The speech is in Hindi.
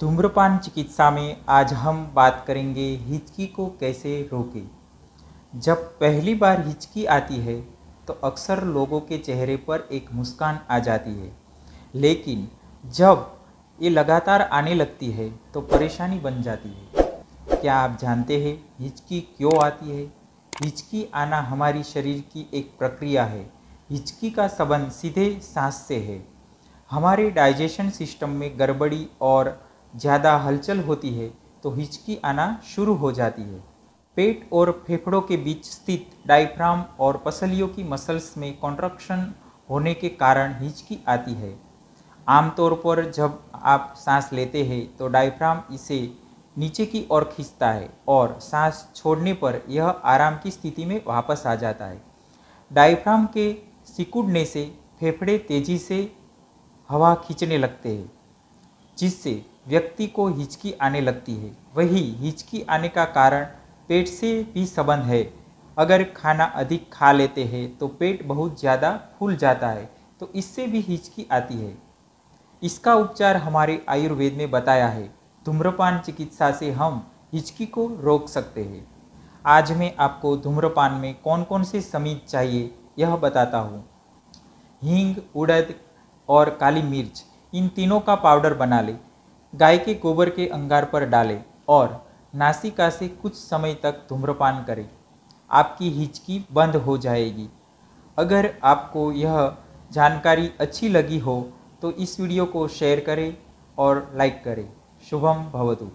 धूम्रपान चिकित्सा में आज हम बात करेंगे हिचकी को कैसे रोकें। जब पहली बार हिचकी आती है तो अक्सर लोगों के चेहरे पर एक मुस्कान आ जाती है, लेकिन जब ये लगातार आने लगती है तो परेशानी बन जाती है। क्या आप जानते हैं हिचकी क्यों आती है? हिचकी आना हमारी शरीर की एक प्रक्रिया है। हिचकी का संबंध सीधे सांस से है। हमारे डाइजेशन सिस्टम में गड़बड़ी और ज़्यादा हलचल होती है तो हिचकी आना शुरू हो जाती है। पेट और फेफड़ों के बीच स्थित डायफ्राम और पसलियों की मसल्स में कॉन्ट्रैक्शन होने के कारण हिचकी आती है। आमतौर पर जब आप सांस लेते हैं तो डायफ्राम इसे नीचे की ओर खींचता है और सांस छोड़ने पर यह आराम की स्थिति में वापस आ जाता है। डायफ्राम के सिकुड़ने से फेफड़े तेजी से हवा खींचने लगते हैं, जिससे व्यक्ति को हिचकी आने लगती है। वही हिचकी आने का कारण पेट से भी संबंध है। अगर खाना अधिक खा लेते हैं तो पेट बहुत ज़्यादा फूल जाता है, तो इससे भी हिचकी आती है। इसका उपचार हमारे आयुर्वेद में बताया है। धूम्रपान चिकित्सा से हम हिचकी को रोक सकते हैं। आज मैं आपको धूम्रपान में कौन कौन से समीप चाहिए यह बताता हूँ। हींग, उड़द और काली मिर्च, इन तीनों का पाउडर बना लें। गाय के गोबर के अंगार पर डालें और नासिका से कुछ समय तक धूम्रपान करें। आपकी हिचकी बंद हो जाएगी। अगर आपको यह जानकारी अच्छी लगी हो तो इस वीडियो को शेयर करें और लाइक करें। शुभम भवतु।